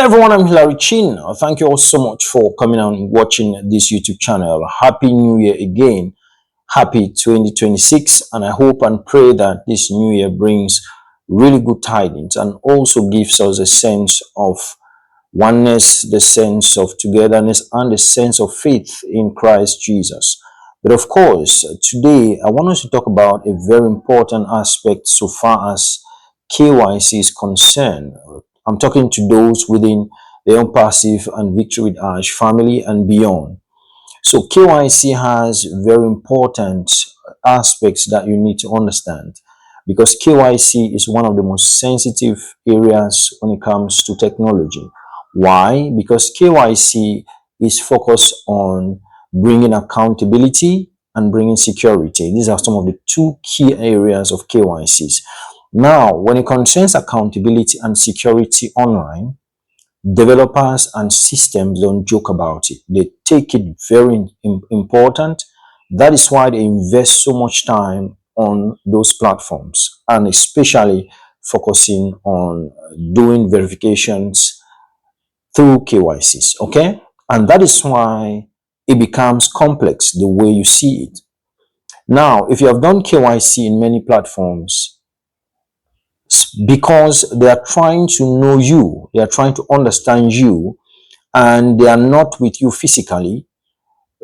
everyone, I'm Hilary Chin. Thank you all so much for coming and watching this YouTube channel. Happy New Year again. Happy 2026. And I hope and pray that this new year brings really good tidings and also gives us a sense of oneness, the sense of togetherness, and the sense of faith in Christ Jesus. But of course, today I want us to talk about a very important aspect so far as KYC is concerned. I'm talking to those within the Young Passive and Victory with Ash family and beyond. So KYC has very important aspects that you need to understand, because KYC is one of the most sensitive areas when it comes to technology. Why? Because KYC is focused on bringing accountability and bringing security. These are some of the two key areas of KYCs. Now, when it concerns accountability and security online, developers and systems don't joke about it. They take it very important. That is why they invest so much time on those platforms, and especially focusing on doing verifications through KYCs, okay? And that is why it becomes complex the way you see it. Now, if you have done KYC in many platforms, because they are trying to know you, they are trying to understand you, and they are not with you physically,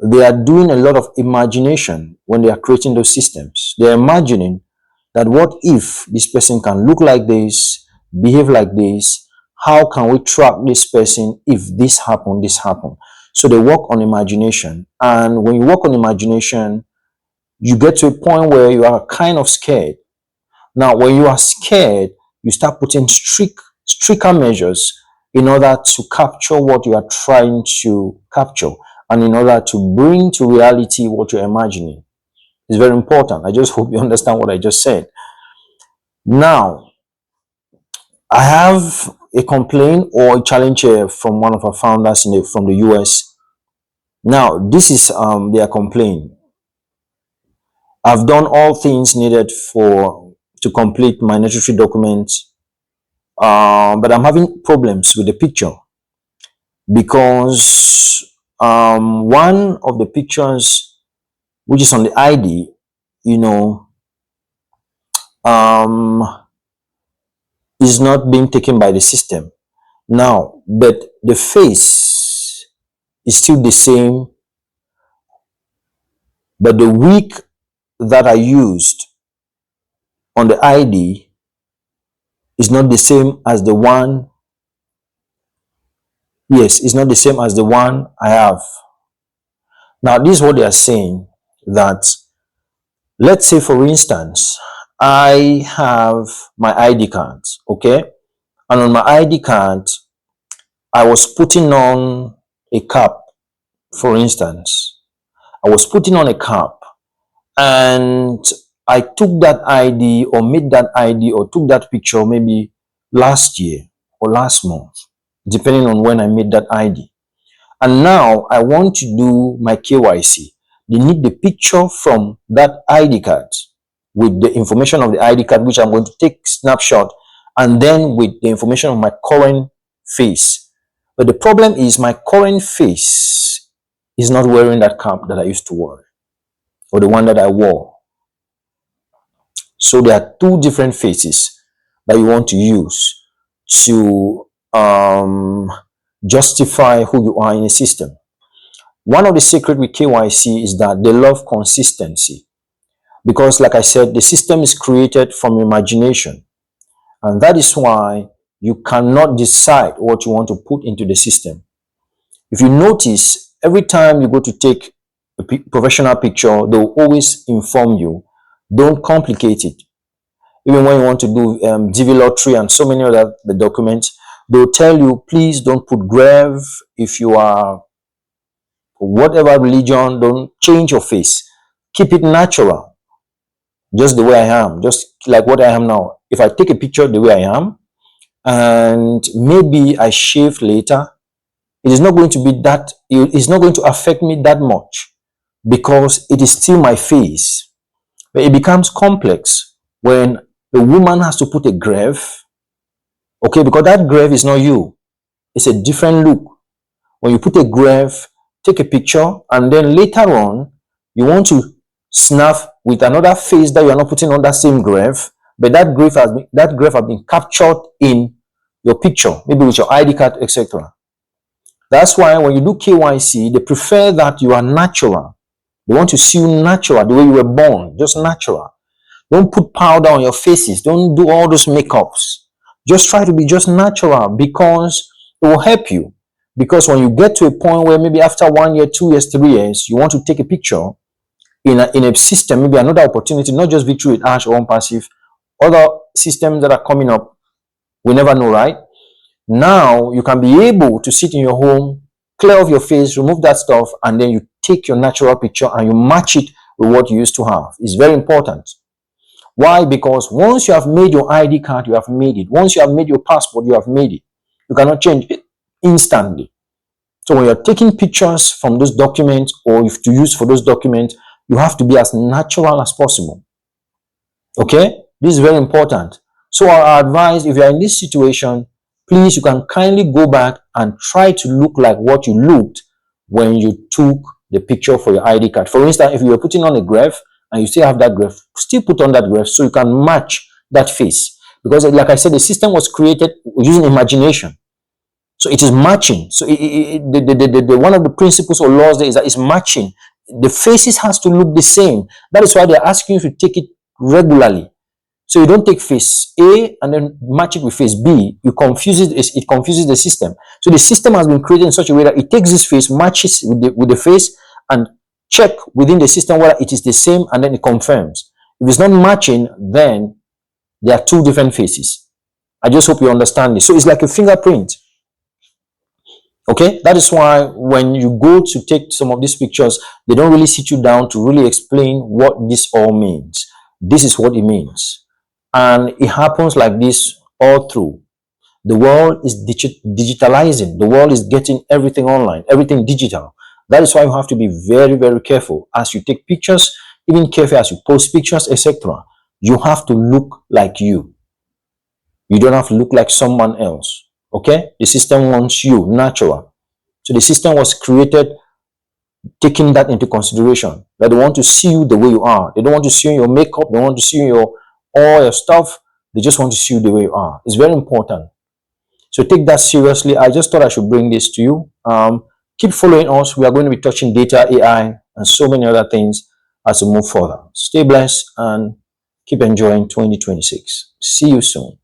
they are doing a lot of imagination when they are creating those systems. They are imagining that what if this person can look like this, behave like this, how can we track this person if this happened, this happened. So they work on imagination, and when you work on imagination, you get to a point where you are kind of scared. Now, when you are scared, you start putting stricter measures in order to capture what you are trying to capture, and in order to bring to reality what you're imagining. It's very important. I just hope you understand what I just said. Now, I have a complaint or a challenge here from one of our founders from the US. Now, this is their complaint. I've done all things needed to complete my necessary documents, but I'm having problems with the picture, because one of the pictures, which is on the ID, is not being taken by the system now, but the face is still the same, but the wig that I used on the ID is not the same as the one. Yes, it's not the same as the one I have. Now, this is what they are saying, that let's say, for instance, I have my ID card, okay? And on my ID card, I was putting on a cap, for instance. I was putting on a cap, and I took that ID or made that ID or took that picture maybe last year or last month, depending on when I made that ID. And now I want to do my KYC. They need the picture from that ID card with the information of the ID card, which I'm going to take snapshot, and then with the information of my current face. But the problem is my current face is not wearing that cap that I used to wear, or the one that I wore. So there are two different faces that you want to use to justify who you are in a system. One of the secrets with KYC is that they love consistency, because, like I said, the system is created from imagination, and that is why you cannot decide what you want to put into the system. If you notice, every time you go to take a professional picture, they will always inform you, don't complicate it. Even when you want to do DV lottery and so many other the documents, they'll tell you, please don't put grave. If you are whatever religion, don't change your face. Keep it natural, just the way I am, just like what I am now. If I take a picture the way I am, and maybe I shave later, it is not going to be that, it's not going to affect me that much, because it is still my face. But it becomes complex when the woman has to put a grave, okay, because that grave is not you. It's a different look. When you put a graph, take a picture, and then later on, you want to snap with another face that you are not putting on that same graph, but that graph has been captured in your picture, maybe with your ID card, etc. That's why when you do KYC, they prefer that you are natural. They want to see you natural, the way you were born, just natural. Don't put powder on your faces. Don't do all those makeups. Just try to be just natural, because it will help you. Because when you get to a point where maybe after 1 year, 2 years, 3 years, you want to take a picture in a system, maybe another opportunity, not just Victory with Ash or OnePassive, other systems that are coming up, we never know, right? Now you can be able to sit in your home, clear off your face, remove that stuff, and then you take your natural picture and you match it with what you used to have. It's very important. Why? Because once you have made your ID card, you have made it. Once you have made your passport, you have made it. You cannot change it instantly. So when you're taking pictures from those documents, or if to use for those documents, you have to be as natural as possible. Okay? This is very important. So I advise, if you're in this situation, please, you can kindly go back and try to look like what you looked when you took the picture for your ID card. For instance, if you were putting on a graph and you still have that graph, still put on that graph so you can match that face. Because like I said, the system was created using imagination. So it is matching. So one of the principles or laws there is that it's matching. The faces has to look the same. That is why they're asking you to take it regularly. So you don't take face A and then match it with face B. It confuses the system. So the system has been created in such a way that it takes this face, matches with the face, and check within the system whether it is the same, and then it confirms. If it's not matching, then there are two different faces. I just hope you understand this. So it's like a fingerprint. Okay, that is why when you go to take some of these pictures, they don't really sit you down to really explain what this all means. This is what it means. And it happens like this all through. The world is digitalizing. The world is getting everything online, everything digital. That is why you have to be very, very careful as you take pictures, even careful as you post pictures, etc. You have to look like you. You don't have to look like someone else. Okay? The system wants you natural. So the system was created taking that into consideration. That they want to see you the way you are. They don't want to see you in your makeup. They want to see you in all your stuff. They just want to see you the way you are. It's very important. So take that seriously. I just thought I should bring this to you. Keep following us. We are going to be touching data, AI, and so many other things as we move further. Stay blessed and keep enjoying 2026. See you soon.